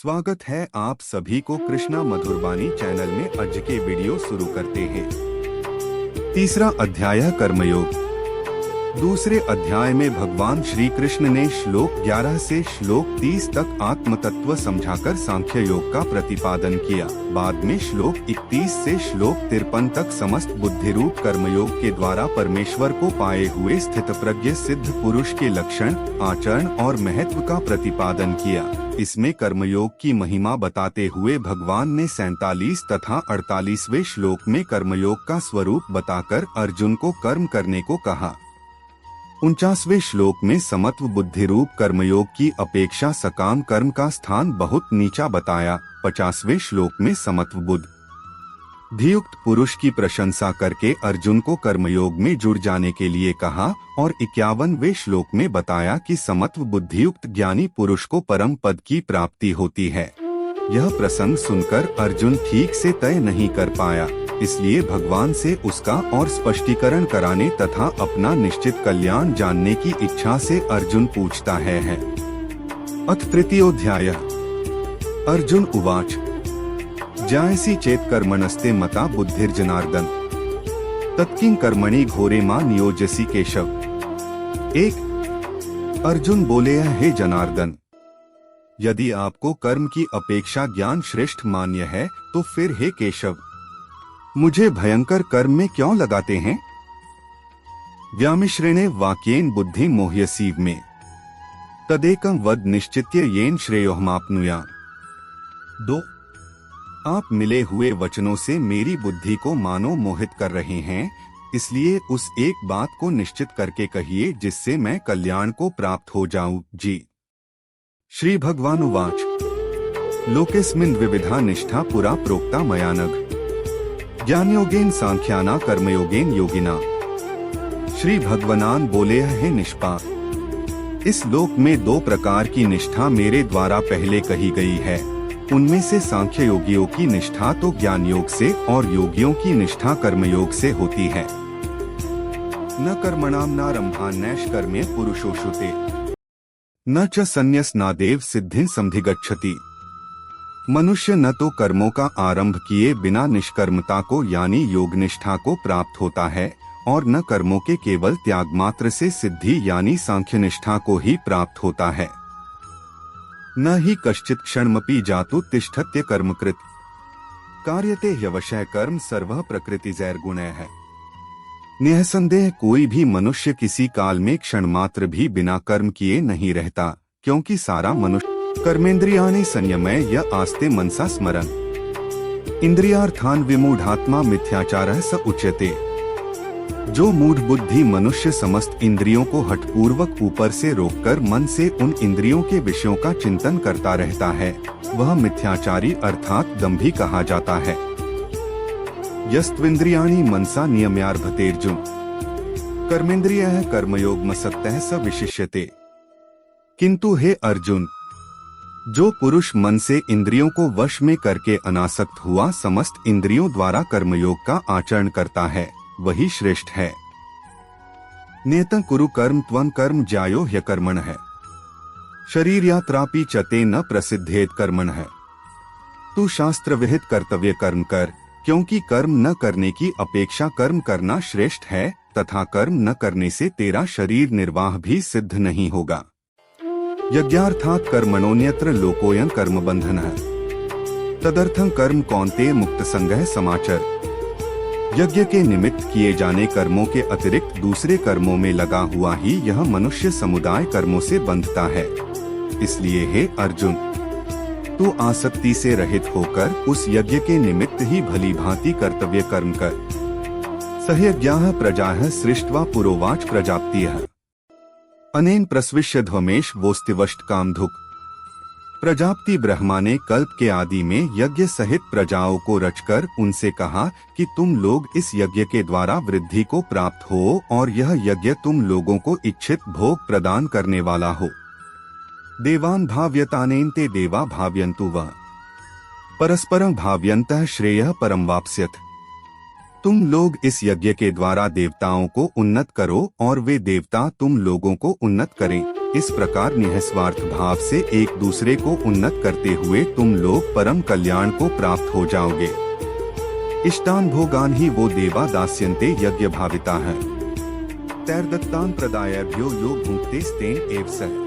स्वागत है आप सभी को कृष्णा मधुरवाणी चैनल में। आज के वीडियो शुरू करते हैं। तीसरा अध्याय कर्मयोग। दूसरे अध्याय में भगवान श्री कृष्ण ने श्लोक 11 से श्लोक 30 तक आत्म तत्व समझाकर सांख्य योग का प्रतिपादन किया। बाद में श्लोक 31 से श्लोक 53 तक समस्त बुद्धि रूप कर्मयोग के द्वारा परमेश्वर को पाए हुए स्थितप्रज्ञ सिद्ध पुरुष के लक्षण, आचरण और महत्व का प्रतिपादन किया। इसमें कर्मयोग की महिमा बताते हुए भगवान ने 47 तथा 48वें श्लोक में कर्मयोग का स्वरूप बताकर अर्जुन को कर्म करने को कहा। 49वें श्लोक में समत्व बुद्धि रूप कर्मयोग की अपेक्षा सकाम कर्म का स्थान बहुत नीचा बताया। 50वें श्लोक में समत्व बुद्धियुक्त पुरुष की प्रशंसा करके अर्जुन को कर्मयोग में जुड़ जाने के लिए कहा और 51वें श्लोक में बताया कि समत्व बुद्धियुक्त ज्ञानी पुरुष को परम पद की प्राप्ति होती है। यह प्रसंग सुनकर अर्जुन ठीक से तय नहीं कर पाया, इसलिए भगवान से उसका और स्पष्टीकरण कराने तथा अपना निश्चित कल्याण जानने की इच्छा से अर्जुन पूछता है। अथ तृतीयोऽध्याय। अर्जुन उवाच ज्यायसि चेत् कर्मणस्ते मता बुद्धिर्जनार्दन तत्किं कर्मणि घोरे मां नियोजसि केशव। 1। अर्जुन बोले, हे जनार्दन, यदि आपको कर्म की अपेक्षा ज्ञान श्रेष्ठ मान्य है तो फिर हे केशव, मुझे भयंकर कर्म में क्यों लगाते हैं? व्यामिश्रेणे वाक्येन बुद्धि मोह्यसीव में तदेकं वद निश्चित्य येन श्रेयोहमाप्नुयाम्। 2। आप मिले हुए वचनों से मेरी बुद्धि को मानो मोहित कर रहे हैं, इसलिए उस एक बात को निश्चित करके कहिए जिससे मैं कल्याण को प्राप्त हो जाऊं। जी। श्री भगवानुवाच लोकेस्मिन् द्विविधा निष्ठा पुरा प्रोक्ता मया नघ ज्ञानयोगेन सांख्याना कर्मयोगेन योगिना। श्री भगवान बोले, हे निष्पाप, इस लोक में 2 प्रकार की निष्ठा मेरे द्वारा पहले कही गई है। उनमें से सांख्य योगियों की निष्ठा तो ज्ञान योग से और योगियों की निष्ठा कर्मयोग से होती है। न कर्मणाम नारंभान्नैष कर्मे पुरुषोषुते न च संन्यसनादेव सिद्धिं समधिगच्छति। मनुष्य न तो कर्मों का आरंभ किए बिना निष्कर्मता को यानी योग निष्ठा को प्राप्त होता है और न कर्मों के केवल त्याग मात्र से सिद्धि यानी सांख्य निष्ठा को ही प्राप्त होता है। न ही कश्चित् क्षणमपि जातु तिष्ठत्य कर्मकृत कार्यते ह्यवशः कर्म सर्वः प्रकृतिजैर्गुणैः है। निःसंदेह कोई भी मनुष्य किसी काल में क्षण मात्र भी बिना कर्म किए नहीं रहता, क्योंकि सारा मनुष्य कर्मेंद्रियाणि संयमय य आस्ते मनसा स्मरन् इंद्रियार्थान विमूढ़ात्मा मिथ्याचारः स उच्यते। जो मूढ़ बुद्धि मनुष्य समस्त इंद्रियों को हठपूर्वक ऊपर से रोककर मन से उन इंद्रियों के विषयों का चिंतन करता रहता है, वह मिथ्याचारी अर्थात दंभी कहा जाता है। यस्त्विन्द्रियाणि मनसा नियम्यार्भतेर्जुन कर्मेन्द्रियः कर्मयोगमसक्तः स विशिष्यते। किंतु हे अर्जुन, जो पुरुष मन से इंद्रियों को वश में करके अनासक्त हुआ समस्त इंद्रियों द्वारा कर्मयोग का आचरण करता है, वही श्रेष्ठ है। नेतं कुरु कर्म त्वं कर्म ज्यायो ह्यकर्मणः शरीर यात्रापि चते न प्रसिद्धेत कर्मणः। तू शास्त्र विहित कर्तव्य कर्म कर, क्योंकि कर्म न करने की अपेक्षा कर्म करना श्रेष्ठ है तथा कर्म न करने से तेरा शरीर निर्वाह भी सिद्ध नहीं होगा। यज्ञार्थात् कर्मणोऽन्यत्र लोकोऽयं कर्म बंधनः तदर्थं कर्म कौन्तेय मुक्त संगः समाचर। यज्ञ के निमित्त किए जाने कर्मों के अतिरिक्त दूसरे कर्मों में लगा हुआ ही यह मनुष्य समुदाय कर्मों से बंधता है। इसलिए हे अर्जुन, तू आसक्ति से रहित होकर उस यज्ञ के निमित्त ही भली भांति कर्तव्य कर्म कर। सहयज्ञाः प्रजाः सृष्ट्वा पुरोवाच प्रजापतिः अनेन प्रस्विष्य ध्वमेश वोस्तिवष्ट कामधुक्। प्रजापति ब्रह्मा ने कल्प के आदि में यज्ञ सहित प्रजाओं को रचकर उनसे कहा कि तुम लोग इस यज्ञ के द्वारा वृद्धि को प्राप्त हो और यह यज्ञ तुम लोगों को इच्छित भोग प्रदान करने वाला हो। देवान् भाव्यतानेन ते देवा भाव्यन्तु वः परस्परं भाव्यन्तः श्रेयः परं वाप्स्यथ। तुम लोग इस यज्ञ के द्वारा देवताओं को उन्नत करो और वे देवता तुम लोगों को उन्नत करें। इस प्रकार निःस्वार्थ भाव से एक दूसरे को उन्नत करते हुए तुम लोग परम कल्याण को प्राप्त हो जाओगे। इष्टान भोगान ही वो देवा दास्यन्ते यज्ञ भाविता है। तैर्दत्तान प्रदायभ्यो यो भुंक्ते स्तेन एव सः।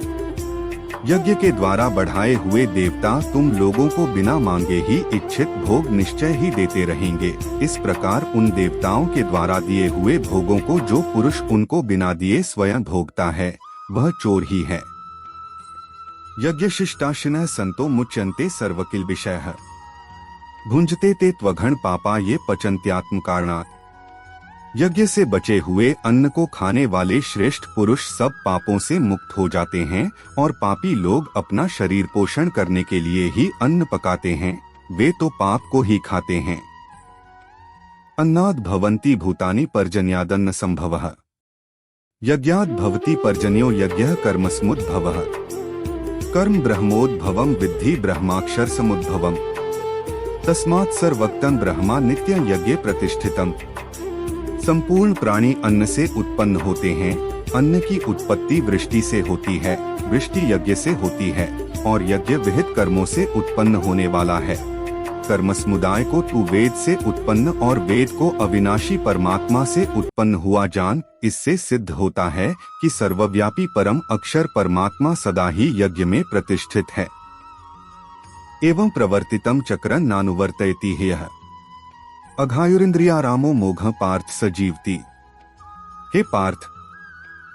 यज्ञ के द्वारा बढ़ाए हुए देवता तुम लोगों को बिना मांगे ही इच्छित भोग निश्चय ही देते रहेंगे। इस प्रकार उन देवताओं के द्वारा दिए हुए भोगों को जो पुरुष उनको बिना दिए स्वयं भोगता है वह चोर ही है। यज्ञ शिष्टाशिनः संतो मुच्यन्ते सर्वकिल विषयः। भुंजते ते त्वघन पापा ये पचन्त्यात्म कारणात्। यज्ञ से बचे हुए अन्न को खाने वाले श्रेष्ठ पुरुष सब पापों से मुक्त हो जाते हैं और पापी लोग अपना शरीर पोषण करने के लिए ही अन्न पकाते हैं, वे तो पाप को ही खाते हैं। अन्नाद् भवन्ति भूतानि पर्जन्यादन्न संभवः। यज्ञाद् भवति पर्जन्यो यज्ञः कर्मसमुद्भवः। कर्म ब्रह्मोद्भवम् विद्धि ब्रह्माक्षर समुद्भवम्। तस्मात् सर्वक्तं ब्रह्मा नित्यं यज्ञे प्रतिष्ठितम्। संपूर्ण प्राणी अन्न से उत्पन्न होते हैं। अन्न की उत्पत्ति वृष्टि से होती है, वृष्टि यज्ञ से होती है और यज्ञ विहित कर्मों से उत्पन्न होने वाला है। कर्म समुदाय को तू वेद से उत्पन्न और वेद को अविनाशी परमात्मा से उत्पन्न हुआ जान। इससे सिद्ध होता है कि सर्वव्यापी परम अक्षर परमात्मा सदा ही यज्ञ में प्रतिष्ठित है। एवं प्रवर्तितम चक्रं नानुवर्तयति ह्यः। अघायुरिंद्रियारामो मोघ पार्थ सजीवति। हे पार्थ,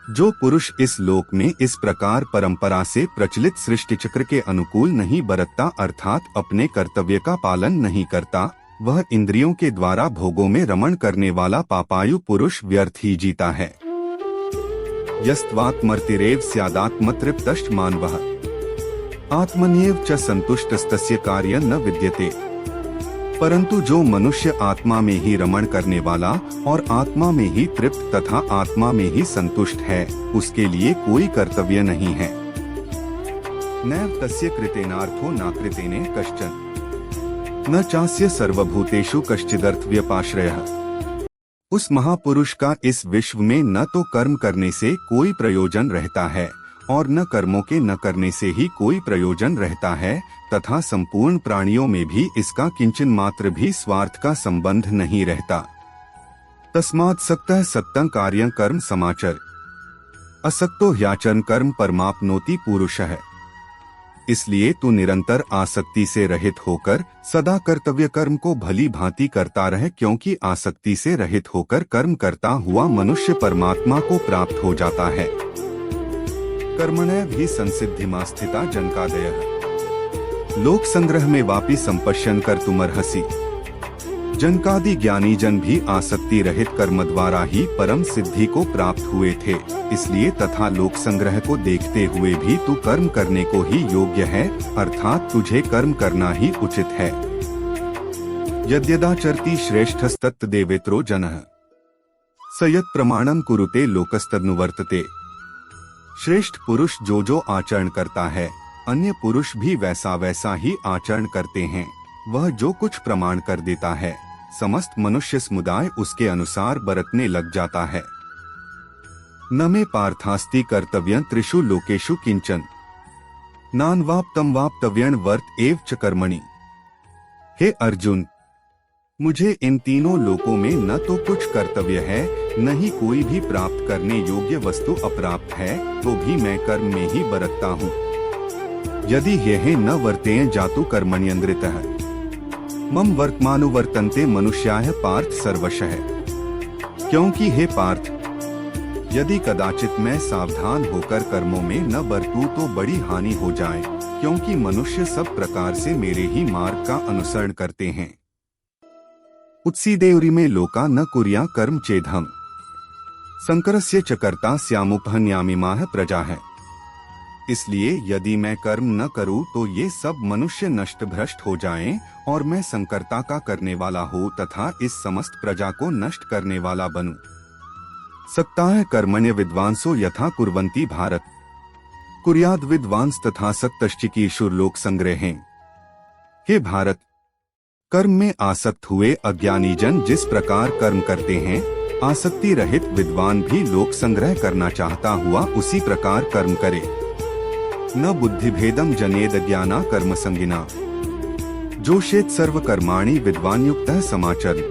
जो पुरुष इस लोक में इस प्रकार परंपरा से प्रचलित सृष्टि चक्र के अनुकूल नहीं बरतता अर्थात अपने कर्तव्य का पालन नहीं करता, वह इंद्रियों के द्वारा भोगों में रमण करने वाला पापायु पुरुष व्यर्थ ही जीता है। यस्त्वात्मर्तिरेव स्यादात्मतृप्तश्च मानवः। आत्मन्येव च संतुष्टस्तस्य कार्यं न विद्यते। परंतु जो मनुष्य आत्मा में ही रमण करने वाला और आत्मा में ही तृप्त तथा आत्मा में ही संतुष्ट है, उसके लिए कोई कर्तव्य नहीं है। नैव तस्य कृतेनार्थो नाकृतेने कश्चन न चास्य सर्वभूतेषु कश्चिदर्थव्यपाश्रयः। उस महापुरुष का इस विश्व में न तो कर्म करने से कोई प्रयोजन रहता है और न कर्मों के न करने से ही कोई प्रयोजन रहता है तथा संपूर्ण प्राणियों में भी इसका किंचन मात्र भी स्वार्थ का संबंध नहीं रहता। तस्मात् सक्तः सक्तं कार्यं कर्म समाचर असक्तो ह्याचरण कर्म परमाप्नोति पुरुषः। इसलिए तू निरंतर आसक्ति से रहित होकर सदा कर्तव्य कर्म को भली भांति करता रहे, क्योंकि आसक्ति से रहित होकर कर्म करता हुआ मनुष्य परमात्मा को प्राप्त हो जाता है। कर्मणः भी संसिद्धिमा स्थिता जनकादयः। लोक संग्रह में वापी संपश्यन कर तुमर्हसि। जनकादि ज्ञानी जन भी आसक्ति रहित कर्म द्वारा ही परम सिद्धि को प्राप्त हुए थे। इसलिए तथा लोक संग्रह को देखते हुए भी तू कर्म करने को ही योग्य है, अर्थात तुझे कर्म करना ही उचित है। यद्यदाचरति श्रेष्ठस्तत् देवेत्रो जनः स यत् प्रमाणं कुरुते लोकस्तदनुवर्तते। श्रेष्ठ पुरुष जो जो आचरण करता है, अन्य पुरुष भी वैसा वैसा ही आचरण करते हैं। वह जो कुछ प्रमाण कर देता है, समस्त मनुष्य समुदाय उसके अनुसार बरतने लग जाता है। न मे पार्थास्ति कर्तव्यं त्रिषु लोकेषु किंचन नान्वाप्तं वाप्तव्यं वर्त एव च कर्मणि। हे अर्जुन, मुझे इन तीनों लोकों में न तो कुछ कर्तव्य है, न ही कोई भी प्राप्त करने योग्य वस्तु अप्राप्त है, तो भी मैं कर्म में ही बरतता हूँ। यदि यह न वर्तेय जातु कर्मण्यन्द्रितः मम वर्तमानुवर्तन्ते मनुष्याः पार्थ सर्वशः। क्योंकि हे पार्थ, यदि कदाचित मैं सावधान होकर कर्मों में न बरतूं तो बड़ी हानि हो जाए, क्योंकि मनुष्य सब प्रकार से मेरे ही मार्ग का अनुसरण करते हैं। उत्सीदेवरी में लोका न कुर्या कर्म चेदहम् संकरस्य च कर्ता स्यामुपहन्यामिमाः प्रजाः। इसलिए यदि मैं कर्म न करूं तो ये सब मनुष्य नष्ट भ्रष्ट हो जाएं और मैं संकर्ता का करने वाला हो तथा इस समस्त प्रजा को नष्ट करने वाला बनूं। सक्ताः कर्मण्य विद्वांसो यथा कुर्वन्ति भारत कुर्याद् विद्वांस तथा सक्तश्चिकीर्षुर्लोक संग्रहें। हे भारत, कर्म में आसक्त हुए अज्ञानी जन जिस प्रकार कर्म करते हैं, आसक्ति रहित विद्वान भी लोक संग्रह करना चाहता हुआ उसी प्रकार कर्म करे। न बुद्धिभेदम जनेद ज्ञाना कर्म संगिना जोशेत सर्व कर्माणि विद्वान युक्तः समाचर।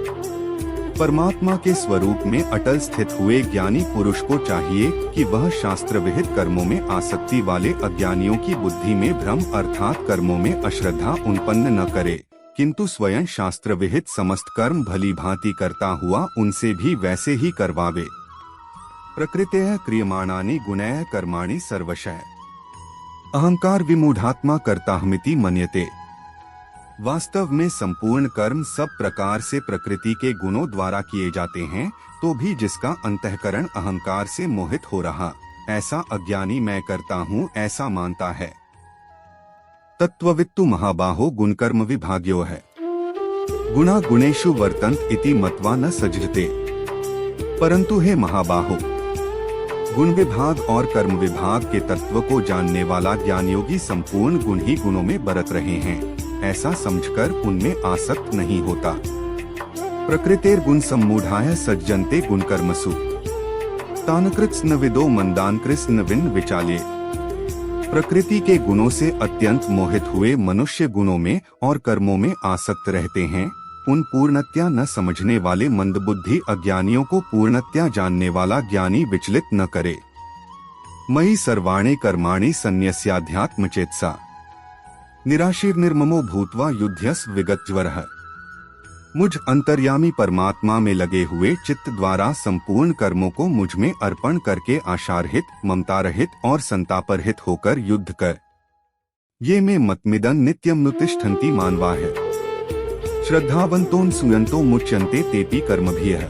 परमात्मा के स्वरूप में अटल स्थित हुए ज्ञानी पुरुष को चाहिए कि वह शास्त्र विहित कर्मों में आसक्ति वाले अज्ञानियों की बुद्धि में भ्रम अर्थात कर्मों में अश्रद्धा उत्पन्न न करे, किंतु स्वयं शास्त्र विहित समस्त कर्म भली भांति करता हुआ उनसे भी वैसे ही करवावे। प्रकृतेः क्रियमाणानि गुणैः कर्माणि सर्वशः अहंकार विमूढ़ात्मा कर्ताहमिति मन्यते। वास्तव में संपूर्ण कर्म सब प्रकार से प्रकृति के गुणों द्वारा किए जाते हैं, तो भी जिसका अंतःकरण अहंकार से मोहित हो रहा, ऐसा अज्ञानी मैं करता हूँ ऐसा मानता है। तत्त्ववित्तु महाबाहो गुणकर्म विभाग्यो है गुणा गुणेषु वर्तन्त इति मत्वा न सज्जते। परंतु हे महाबाहो, गुण विभाग और कर्म विभाग के तत्व को जानने वाला ज्ञानयोगी संपूर्ण गुण ही गुणों में बरत रहे हैं, ऐसा समझकर उनमें आसक्त नहीं होता। प्रकृतेर गुण सम्मूढ़ाय सज्जन्ते गुण कर्मसु तान कृत्स्न विदो मंदान कृत्स्न विन विचाले। प्रकृति के गुणों से अत्यंत मोहित हुए मनुष्य गुणों में और कर्मों में आसक्त रहते हैं। उन पूर्णतया न समझने वाले मंदबुद्धि अज्ञानियों को पूर्णतया जानने वाला ज्ञानी विचलित न करे। मयि सर्वाणि कर्माणि सन्न्यस्याध्यात्म चेतसा निराशीर निर्ममो भूत्वा युध्यस विगतज्वरः। मुझ अंतर्यामी परमात्मा में लगे हुए चित्त द्वारा संपूर्ण कर्मों को मुझ में अर्पण करके आशारहित, ममतारहित और संतापरहित होकर युद्ध कर। ये में मतमिदं नित्यम नुतिष्ठन्ति मानवा है। श्रद्धावंतों सुयंतो मुच्यन्ते तेपि कर्मभिः।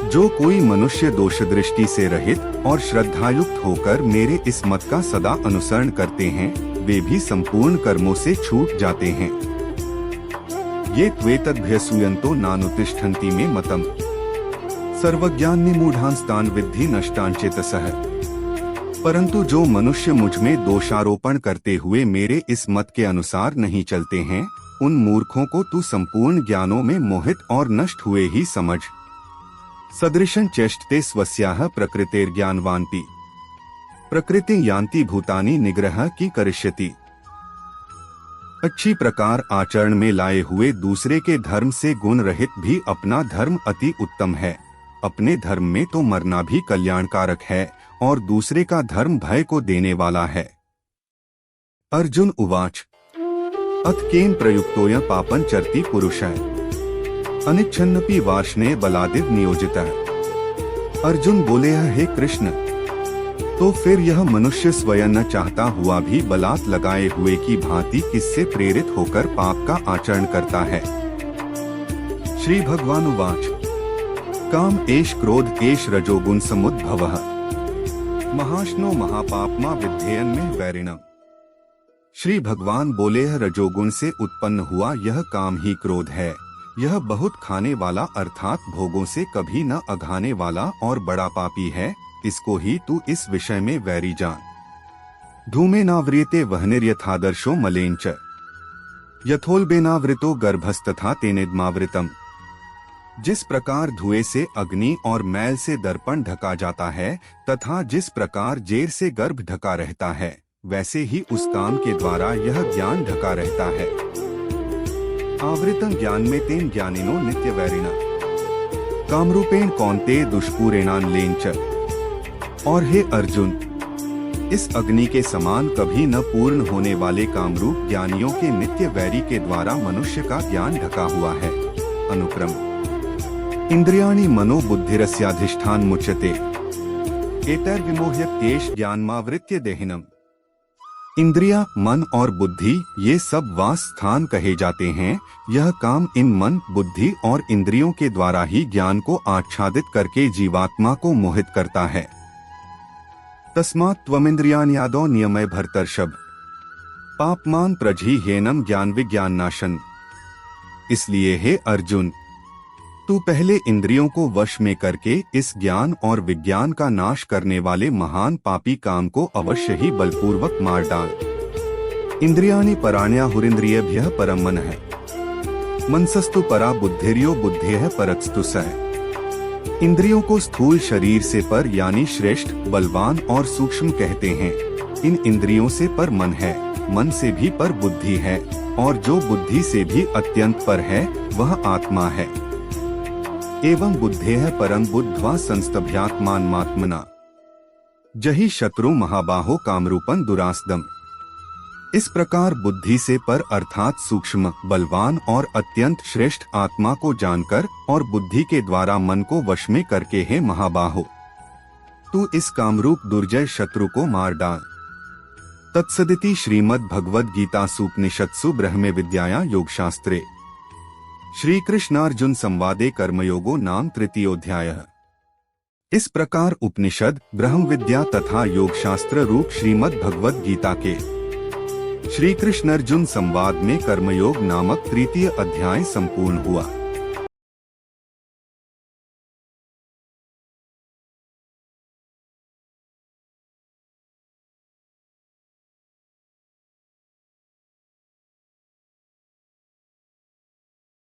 जो कोई मनुष्य दोष दृष्टि से रहित और श्रद्धायुक्त होकर मेरे इस मत का सदा अनुसरण करते हैं, वे भी संपूर्ण कर्मों से छूट जाते हैं। ये त्वेतद्भ्यसूयन्तो नानुतिष्ठन्ति में मतम सर्वज्ञान निमूढ़ांस्तान विद्धि नष्टान चेतसः। परंतु जो मनुष्य मुझ में दोषारोपण करते हुए मेरे इस मत के अनुसार नहीं चलते हैं, उन मूर्खों को तू संपूर्ण ज्ञानों में मोहित और नष्ट हुए ही समझ। सदृशं चेष्टते स्वस्याः प्रकृतेर ज्ञानवान्ति प्रकृति यान्ति भूतानि निग्रह की करिष्यति। अच्छी प्रकार आचरण में लाए हुए दूसरे के धर्म से गुण रहित भी अपना धर्म अति उत्तम है। अपने धर्म में तो मरना भी कल्याणकारक है और दूसरे का धर्म भय को देने वाला है। अर्जुन उवाच अथ केन प्रयुक्तोय पापं चरति पुरुषः अनिच्छन्नपि वार्ष्णेय बलादिव नियोजितः। अर्जुन बोले, हे कृष्ण, तो फिर यह मनुष्य स्वयं न चाहता हुआ भी बलात् लगाए हुए की भांति किससे प्रेरित होकर पाप का आचरण करता है। श्री भगवान उवाच काम एष क्रोध एष रजोगुण समुद्भवः महाश्नो महापापमा विद्धेयन में वैरिणम्। श्री भगवान बोले, रजोगुण से उत्पन्न हुआ यह काम ही क्रोध है। यह बहुत खाने वाला अर्थात भोगों से कभी न अघाने वाला और बड़ा पापी है। इसको ही तू इस विषय में वैरी जान। धूमे नाव्रियते वह्निर्यथादर्शो मलेंच यथोल्बेनावृतो गर्भस्तथा तेनेद्मावृतम। जिस प्रकार धुएं से अग्नि और मैल से दर्पण ढका जाता है तथा जिस प्रकार जेर से गर्भ ढका रहता है, वैसे ही उस काम के द्वारा यह ज्ञान ढका रहता है। आवृतं ज्ञान में तेन ज्ञानिनो नित्य वैरिणा कामरूपेण कौन्तेय दुष्पूरेणान लेंच। और हे अर्जुन, इस अग्नि के समान कभी न पूर्ण होने वाले कामरूप ज्ञानियों के नित्य वैरी के द्वारा मनुष्य का ज्ञान ढका हुआ है। अनुक्रम इंद्रियाणि मनो बुद्धिरस्याधिष्ठान मुच्यते एतैर्विमोह्यत्येष ज्ञानमावृत्य देहिनम्। इंद्रिया, मन और बुद्धि ये सब वास स्थान कहे जाते हैं। यह काम इन मन, बुद्धि और इंद्रियों के द्वारा ही ज्ञान को आच्छादित करके जीवात्मा को मोहित करता है। तस्मात् त्वमिन्द्रियाण्यादौ नियमय भर्तर्षभ पापमान प्रजिह्येनम् ज्ञान विज्ञान नाशन। इसलिए हे अर्जुन, तू पहले इंद्रियों को वश में करके इस ज्ञान और विज्ञान का नाश करने वाले महान पापी काम को अवश्य ही बलपूर्वक मार डाल। इंद्रियाणि पराण्याहुरिन्द्रियेभ्यः परम मनः मनसस्तु परा बुद्धिर्यो बुद्धेह परस्तु सः। इंद्रियों को स्थूल शरीर से पर यानी श्रेष्ठ, बलवान और सूक्ष्म कहते हैं। इन इंद्रियों से पर मन है, मन से भी पर बुद्धि है, और जो बुद्धि से भी अत्यंत पर है वह आत्मा है। एवं बुद्धेः परं बुद्ध्वा संस्तभ्यात्मानमात्मना जहि शत्रु महाबाहो कामरूपं दुरासदम्। इस प्रकार बुद्धि से पर अर्थात सूक्ष्म, बलवान और अत्यंत श्रेष्ठ आत्मा को जानकर और बुद्धि के द्वारा मन को वश में करके हे महाबाहो, तू इस कामरूप दुर्जय शत्रु को मार डाल। तत्सदिति श्रीमद् भगवद गीता सूपनिषत्सु ब्रह्म विद्याया योगशास्त्रे श्री कृष्णार्जुन संवादे कर्मयोगो नाम तृतीयोध्यायः। इस प्रकार उपनिषद, ब्रह्म विद्या तथा योग शास्त्र रूप श्रीमद् भगवद गीता के श्री कृष्ण अर्जुन संवाद में कर्मयोग नामक तृतीय अध्याय संपूर्ण हुआ।